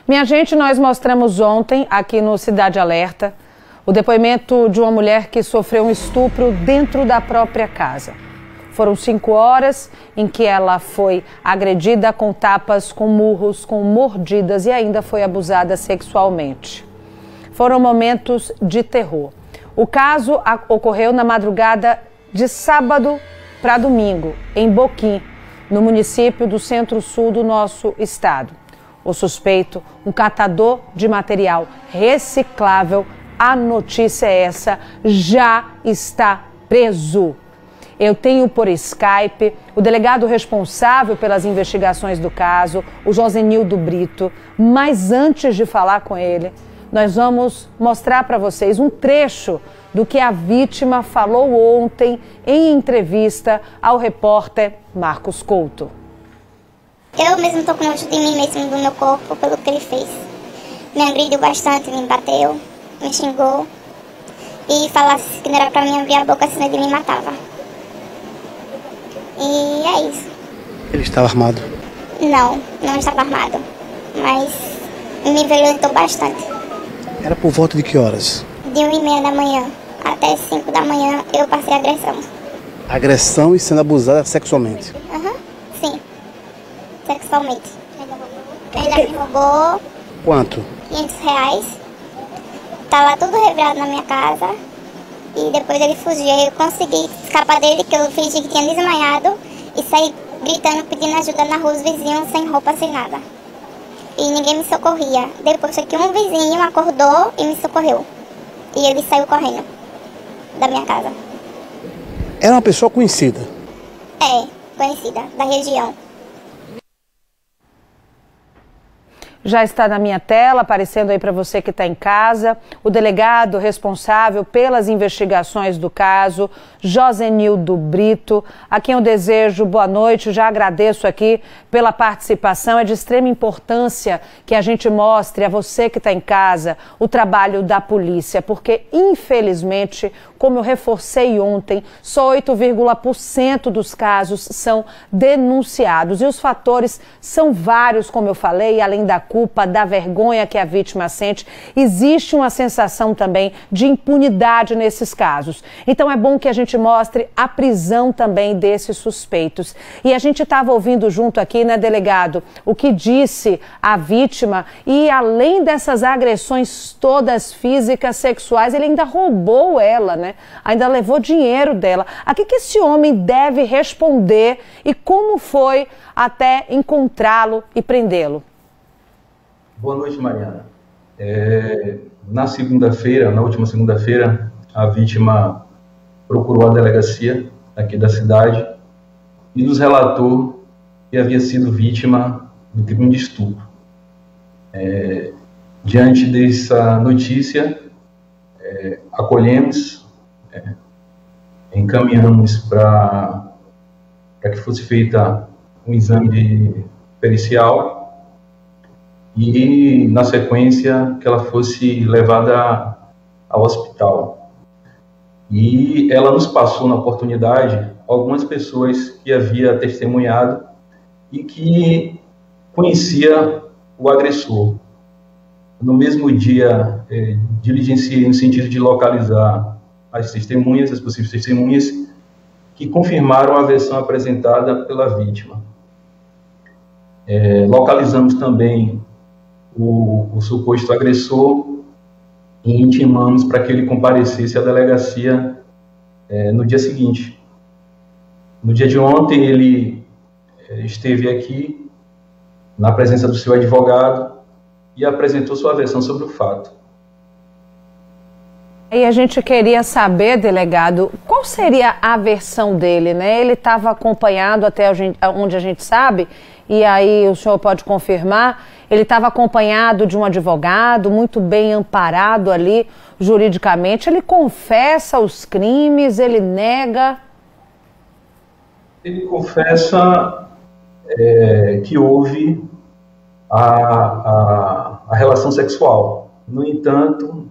Minha gente, nós mostramos ontem, aqui no Cidade Alerta, o depoimento de uma mulher que sofreu um estupro dentro da própria casa. Foram 5 horas em que ela foi agredida com tapas, com murros, com mordidas e ainda foi abusada sexualmente. Foram momentos de terror. O caso ocorreu na madrugada de sábado para domingo, em Boquim, no município do Centro-Sul do nosso estado. O suspeito, um catador de material reciclável, a notícia é essa, já está preso. Eu tenho por Skype o delegado responsável pelas investigações do caso, o Josenildo Brito. Mas antes de falar com ele, nós vamos mostrar para vocês um trecho do que a vítima falou ontem em entrevista ao repórter Marcos Couto. Eu mesmo estou com nojo de mim mesmo, do meu corpo, pelo que ele fez. Me agrediu bastante, me bateu, me xingou. E falasse que não era pra mim abrir a boca, senão ele me matava. E é isso. Ele estava armado? Não, não estava armado. Mas me violentou bastante. Era por volta de que horas? De 1h30 da manhã até 5 da manhã eu passei agressão. Agressão e sendo abusada sexualmente? Sim. Sexualmente. Ele me roubou. Quanto? R$500. Tava tudo revirado na minha casa. E depois ele fugiu. Eu consegui escapar dele, que eu fingi que tinha desmaiado. E saí gritando, pedindo ajuda na rua, os vizinhos sem roupa, sem nada. E ninguém me socorria. Depois foi que um vizinho acordou e me socorreu. E ele saiu correndo da minha casa. Era uma pessoa conhecida? É, conhecida, da região. Já está na minha tela, aparecendo aí para você que está em casa, o delegado responsável pelas investigações do caso, Josenildo Brito, a quem eu desejo boa noite. Já agradeço aqui pela participação. É de extrema importância que a gente mostre a você que está em casa o trabalho da polícia, porque infelizmente, como eu reforcei ontem, só 8,% dos casos são denunciados e os fatores são vários, como eu falei, além da culpa, da vergonha que a vítima sente, existe uma sensação também de impunidade nesses casos. Então é bom que a gente mostre a prisão também desses suspeitos. E a gente estava ouvindo junto aqui, né, delegado, o que disse a vítima e além dessas agressões todas físicas, sexuais, ele ainda roubou ela, né? Ainda levou dinheiro dela. A que esse homem deve responder e como foi até encontrá-lo e prendê-lo? Boa noite, Mariana. Na segunda-feira, na última segunda-feira, a vítima procurou a delegacia aqui da cidade e nos relatou que havia sido vítima do crime de estupro. Diante dessa notícia, acolhemos, encaminhamos para que fosse feita um exame pericial e, na sequência, que ela fosse levada ao hospital. E ela nos passou na oportunidade algumas pessoas que havia testemunhado e que conhecia o agressor. No mesmo dia, diligenciei no sentido de localizar as testemunhas, as possíveis testemunhas, que confirmaram a versão apresentada pela vítima. Localizamos também o suposto agressor e intimamos para que ele comparecesse à delegacia no dia seguinte. No dia de ontem, ele esteve aqui, na presença do seu advogado, e apresentou sua versão sobre o fato. E a gente queria saber, delegado, qual seria a versão dele, né? Ele estava acompanhado até onde a gente sabe, e aí o senhor pode confirmar, ele estava acompanhado de um advogado, muito bem amparado ali juridicamente. Ele confessa os crimes, ele nega? Ele confessa que houve a relação sexual. No entanto,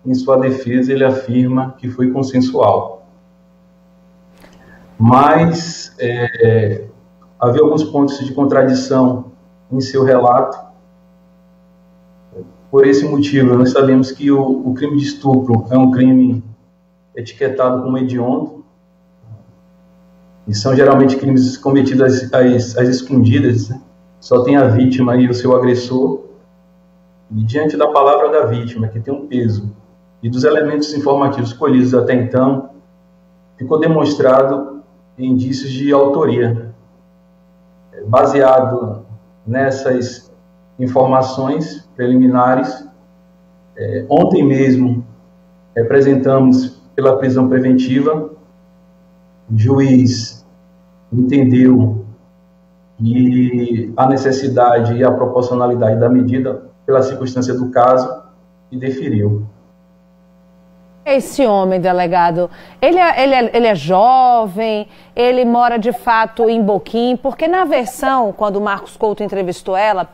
em sua defesa, ele afirma que foi consensual. Mas havia alguns pontos de contradição em seu relato Por esse motivo, nós sabemos que o crime de estupro é um crime etiquetado como hediondo, e são geralmente crimes cometidos às escondidas, né? Só tem a vítima e o seu agressor, e diante da palavra da vítima, que tem um peso, e dos elementos informativos colhidos até então, ficou demonstrado indícios de autoria. Baseado nessas informações preliminares, ontem mesmo representamos pela prisão preventiva. O juiz entendeu que a necessidade e a proporcionalidade da medida pela circunstância do caso e deferiu. Esse homem, delegado, ele é jovem, ele mora de fato em Boquim, porque na versão, quando o Marcos Couto entrevistou ela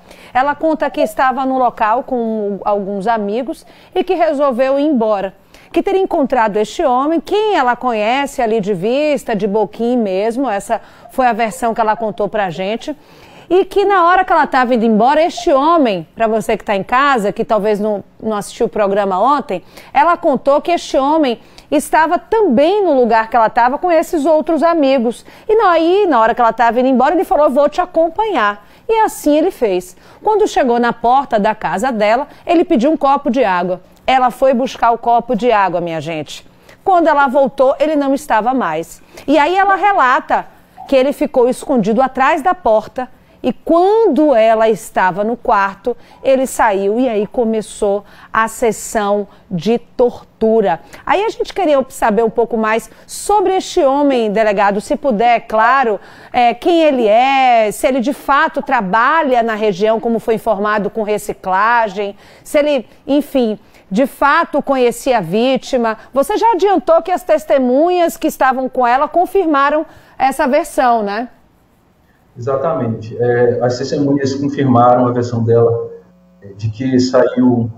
conta que estava no local com alguns amigos e que resolveu ir embora. Que teria encontrado este homem, quem ela conhece ali de vista, de Boquim mesmo, essa foi a versão que ela contou pra gente. E que na hora que ela estava indo embora, este homem, para você que está em casa, que talvez não assistiu o programa ontem, ela contou que este homem estava também no lugar que ela estava com esses outros amigos. E aí, na hora que ela estava indo embora, ele falou, vou te acompanhar. E assim ele fez. Quando chegou na porta da casa dela, ele pediu um copo de água. Ela foi buscar o copo de água, minha gente. Quando ela voltou, ele não estava mais. E aí ela relata que ele ficou escondido atrás da porta. E quando ela estava no quarto, ele saiu e aí começou a sessão de tortura. Aí a gente queria saber um pouco mais sobre este homem, delegado, se puder, claro, quem ele é, se ele de fato trabalha na região, como foi informado, com reciclagem, se ele, enfim, de fato conhecia a vítima. Você já adiantou que as testemunhas que estavam com ela confirmaram essa versão, né? Exatamente. As testemunhas confirmaram a versão dela de que saiu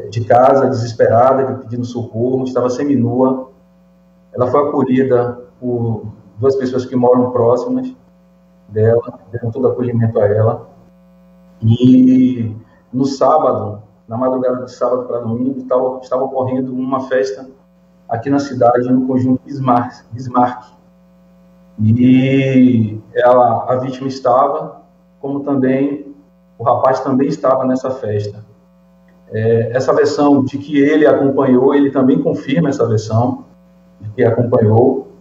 de casa desesperada, pedindo socorro, estava seminua. Ela foi acolhida por duas pessoas que moram próximas dela, deram todo acolhimento a ela. E no sábado, na madrugada de sábado para domingo, estava ocorrendo uma festa aqui na cidade, no conjunto Bismarck. E a vítima estava, como também o rapaz também estava nessa festa. Essa versão de que ele acompanhou, ele também confirma essa versão de que acompanhou.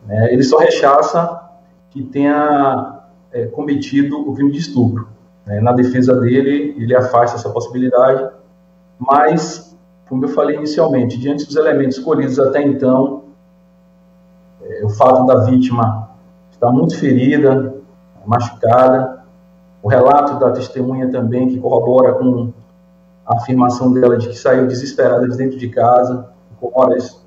Ele só rechaça que tenha cometido o crime de estupro. Na defesa dele, ele afasta essa possibilidade, mas, como eu falei inicialmente, diante dos elementos colhidos até então, o fato da vítima estar muito ferida, machucada, o relato da testemunha também, que corrobora com a afirmação dela de que saiu desesperada de dentro de casa, com horas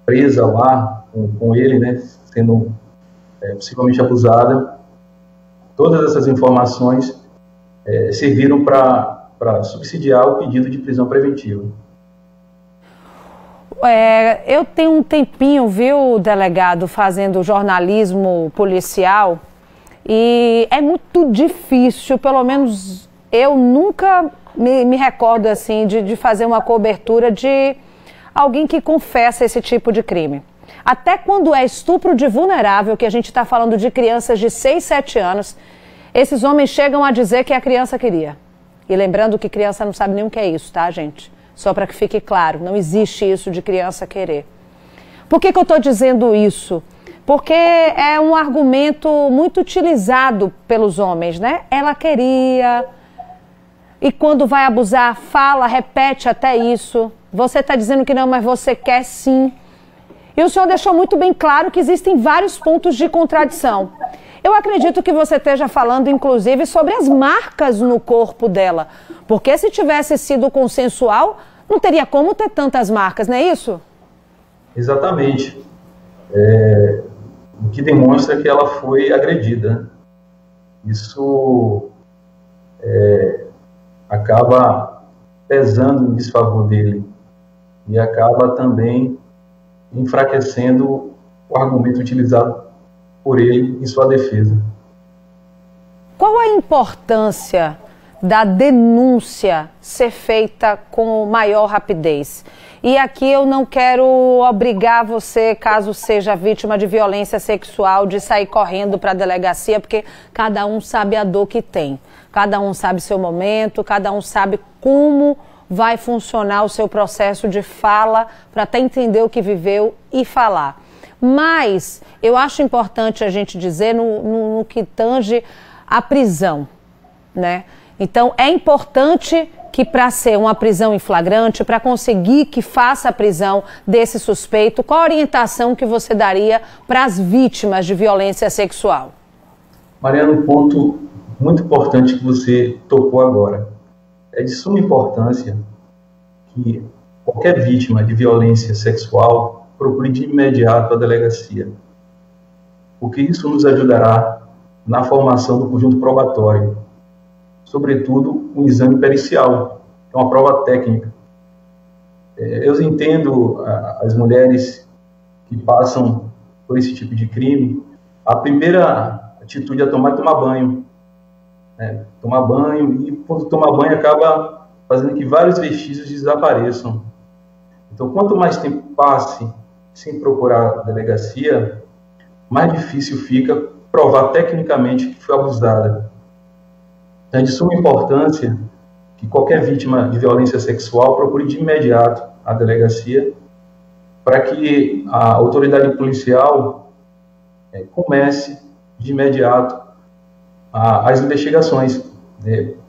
presa lá com ele, né, sendo possivelmente abusada. Todas essas informações serviram para subsidiar o pedido de prisão preventiva. Eu tenho um tempinho, viu, delegado, fazendo jornalismo policial, e é muito difícil, pelo menos eu nunca me recordo assim de fazer uma cobertura de alguém que confessa esse tipo de crime. Até quando é estupro de vulnerável, que a gente está falando de crianças de 6, 7 anos, esses homens chegam a dizer que a criança queria. E lembrando que criança não sabe nem o que é isso, tá, gente? Só para que fique claro, não existe isso de criança querer. Por que eu estou dizendo isso? Porque é um argumento muito utilizado pelos homens, né? Ela queria, e quando vai abusar, fala, repete até isso. Você está dizendo que não, mas você quer sim. E o senhor deixou muito bem claro que existem vários pontos de contradição. Eu acredito que você esteja falando, inclusive, sobre as marcas no corpo dela. Porque se tivesse sido consensual, não teria como ter tantas marcas, não é isso? Exatamente. O que demonstra que ela foi agredida. Isso acaba pesando em desfavor dele e acaba também enfraquecendo o argumento utilizado por ele em sua defesa. Qual a importância da denúncia ser feita com maior rapidez. E aqui eu não quero obrigar você, caso seja vítima de violência sexual, de sair correndo para a delegacia, porque cada um sabe a dor que tem. Cada um sabe seu momento, cada um sabe como vai funcionar o seu processo de fala para até entender o que viveu e falar. Mas eu acho importante a gente dizer no que tange a prisão, né? Então é importante que para ser uma prisão em flagrante, para conseguir que faça a prisão desse suspeito, qual a orientação que você daria para as vítimas de violência sexual? Mariana, um ponto muito importante que você tocou agora. É de suma importância que qualquer vítima de violência sexual procure de imediato a delegacia, porque isso nos ajudará na formação do conjunto probatório, sobretudo um exame pericial, que é uma prova técnica. Eu entendo as mulheres que passam por esse tipo de crime, a primeira atitude é tomar banho. Tomar banho, e quando tomar banho acaba fazendo que vários vestígios desapareçam. Então, quanto mais tempo passe sem procurar a delegacia, mais difícil fica provar tecnicamente que foi abusada. É de suma importância que qualquer vítima de violência sexual procure de imediato a delegacia para que a autoridade policial comece de imediato as investigações,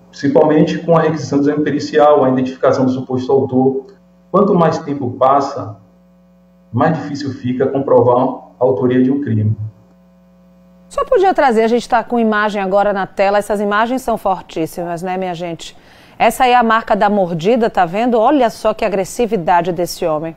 principalmente com a requisição do exame pericial, a identificação do suposto autor. Quanto mais tempo passa, mais difícil fica comprovar a autoria de um crime. Só podia trazer, a gente está com imagem agora na tela, essas imagens são fortíssimas, né, minha gente? Essa aí é a marca da mordida, tá vendo? Olha só que agressividade desse homem.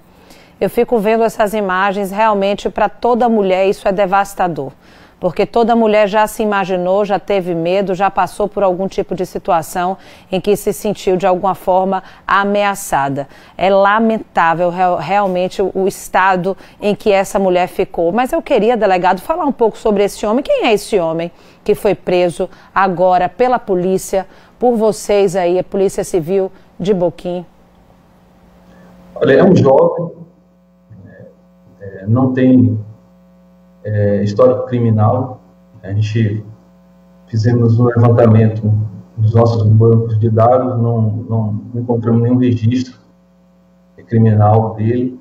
Eu fico vendo essas imagens, realmente, para toda mulher isso é devastador. Porque toda mulher já se imaginou, já teve medo, já passou por algum tipo de situação em que se sentiu de alguma forma ameaçada. É lamentável realmente o estado em que essa mulher ficou. Mas eu queria, delegado, falar um pouco sobre esse homem. Quem é esse homem que foi preso agora pela polícia, por vocês aí, a Polícia Civil de Boquim? Olha, é um jovem, não tem histórico criminal. A gente fizemos um levantamento dos nossos bancos de dados, não encontramos nenhum registro criminal dele.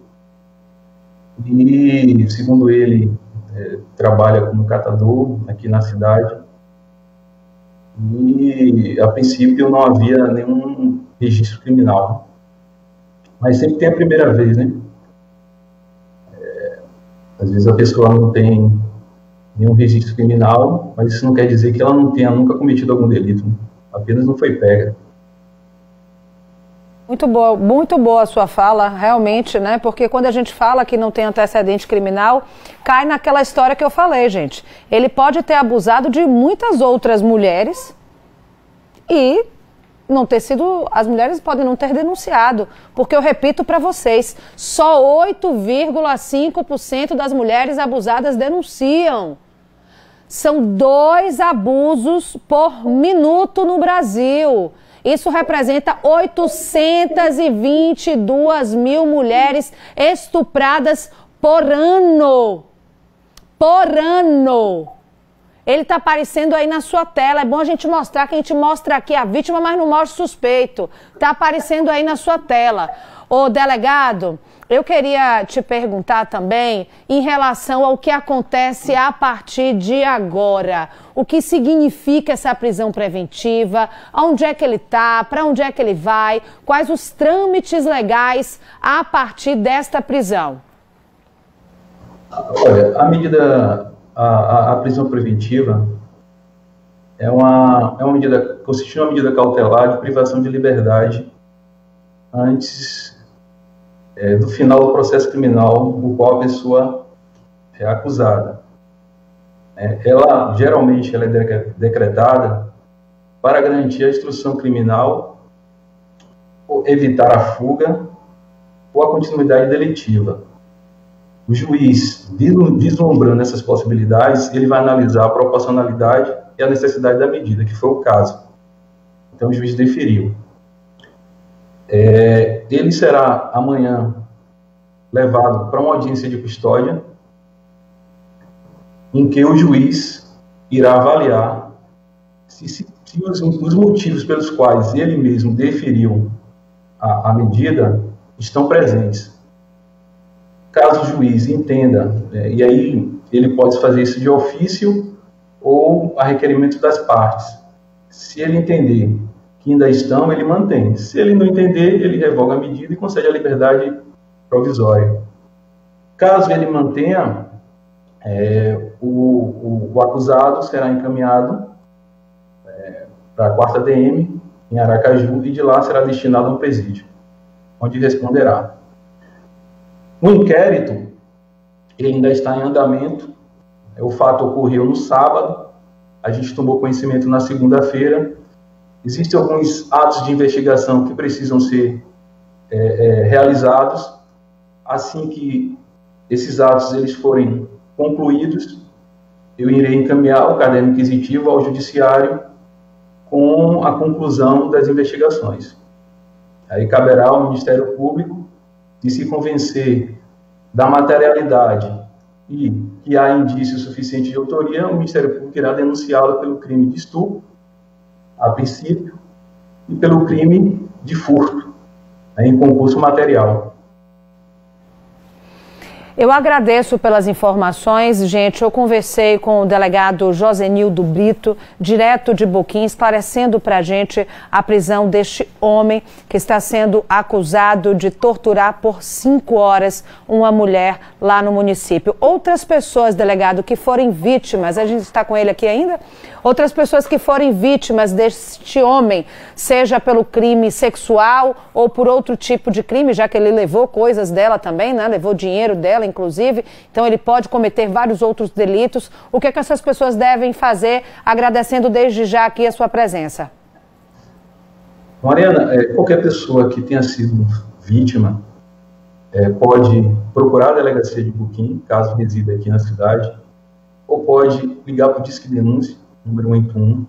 E, segundo ele, trabalha como catador aqui na cidade. E, a princípio, não havia nenhum registro criminal. Mas sempre tem a primeira vez, né? Às vezes a pessoa não tem nenhum registro criminal, mas isso não quer dizer que ela não tenha nunca cometido algum delito. Apenas não foi pega. Muito boa a sua fala, realmente, né? Porque quando a gente fala que não tem antecedente criminal, cai naquela história que eu falei, gente. Ele pode ter abusado de muitas outras mulheres e não ter sido, as mulheres podem não ter denunciado, porque eu repito para vocês, só 8,5% das mulheres abusadas denunciam. São 2 abusos por minuto no Brasil. Isso representa 822 mil mulheres estupradas por ano. Por ano. Ele está aparecendo aí na sua tela. É bom a gente mostrar, que a gente mostra aqui a vítima, mas não mostra o suspeito. Está aparecendo aí na sua tela. Ô, delegado, eu queria te perguntar também em relação ao que acontece a partir de agora. O que significa essa prisão preventiva? Onde é que ele está? Para onde é que ele vai? Quais os trâmites legais a partir desta prisão? Olha, a prisão preventiva consiste em uma medida cautelar de privação de liberdade antes do final do processo criminal do qual a pessoa é acusada. Geralmente ela é decretada para garantir a instrução criminal, ou evitar a fuga ou a continuidade delitiva. O juiz, vislumbrando essas possibilidades, ele vai analisar a proporcionalidade e a necessidade da medida, que foi o caso. Então o juiz deferiu. Ele será amanhã levado para uma audiência de custódia, em que o juiz irá avaliar se os motivos pelos quais ele mesmo deferiu a medida estão presentes. Caso o juiz entenda, e aí ele pode fazer isso de ofício ou a requerimento das partes. Se ele entender que ainda estão, ele mantém. Se ele não entender, ele revoga a medida e concede a liberdade provisória. Caso ele mantenha, o acusado será encaminhado para a 4ª DM, em Aracaju, e de lá será destinado a um presídio, onde responderá. O inquérito ele ainda está em andamento. O fato ocorreu no sábado, a gente tomou conhecimento na segunda-feira. Existem alguns atos de investigação que precisam ser realizados. Assim que esses atos eles forem concluídos, eu irei encaminhar o caderno inquisitivo ao judiciário com a conclusão das investigações. Aí caberá ao Ministério Público, de se convencer da materialidade e que há indício suficiente de autoria, o Ministério Público irá denunciá-lo pelo crime de estupro, a princípio, e pelo crime de furto, em concurso material. Eu agradeço pelas informações, gente. Eu conversei com o delegado Josenildo Brito, direto de Boquim, esclarecendo para a gente a prisão deste homem que está sendo acusado de torturar por 5 horas uma mulher lá no município. Outras pessoas, delegado, que forem vítimas, a gente está com ele aqui ainda? Outras pessoas que forem vítimas deste homem, seja pelo crime sexual ou por outro tipo de crime, já que ele levou coisas dela também, né? Levou dinheiro dela, inclusive, então ele pode cometer vários outros delitos. O que é que essas pessoas devem fazer, agradecendo desde já aqui a sua presença? Mariana, qualquer pessoa que tenha sido vítima pode procurar a delegacia de Boquim, caso resida aqui na cidade, ou pode ligar para o Disque Denúncia, número 181,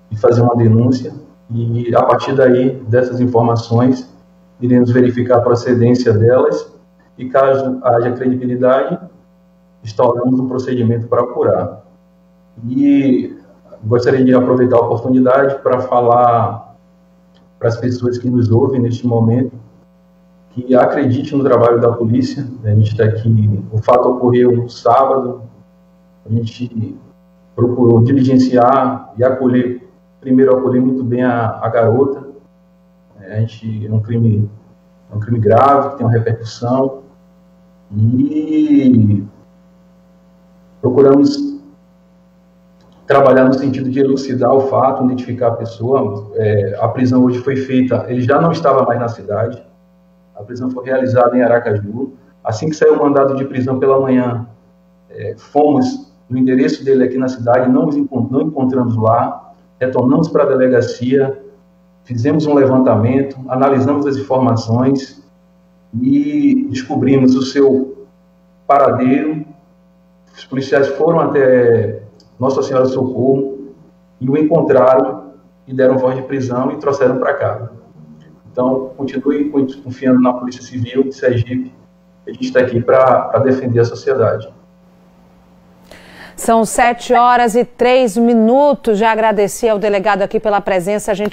e fazer uma denúncia, e a partir daí, dessas informações, iremos verificar a procedência delas, e caso haja credibilidade, instauramos um procedimento para apurar. E gostaria de aproveitar a oportunidade para falar para as pessoas que nos ouvem neste momento, que acreditem no trabalho da polícia. A gente está aqui, o fato ocorreu no sábado, a gente procurou diligenciar e acolher muito bem a garota. É um crime grave, que tem uma repercussão, e procuramos trabalhar no sentido de elucidar o fato, identificar a pessoa. A prisão hoje foi feita, ele já não estava mais na cidade, a prisão foi realizada em Aracaju. Assim que saiu o mandado de prisão pela manhã, fomos no endereço dele aqui na cidade, não encontramos lá, retornamos para a delegacia, fizemos um levantamento, analisamos as informações e descobrimos o seu paradeiro. Os policiais foram até Nossa Senhora do Socorro e o encontraram e deram voz de prisão e trouxeram para cá. Então, continue confiando na Polícia Civil de Sergipe. A gente está aqui para defender a sociedade. São 7h03. Já agradeci ao delegado aqui pela presença. A gente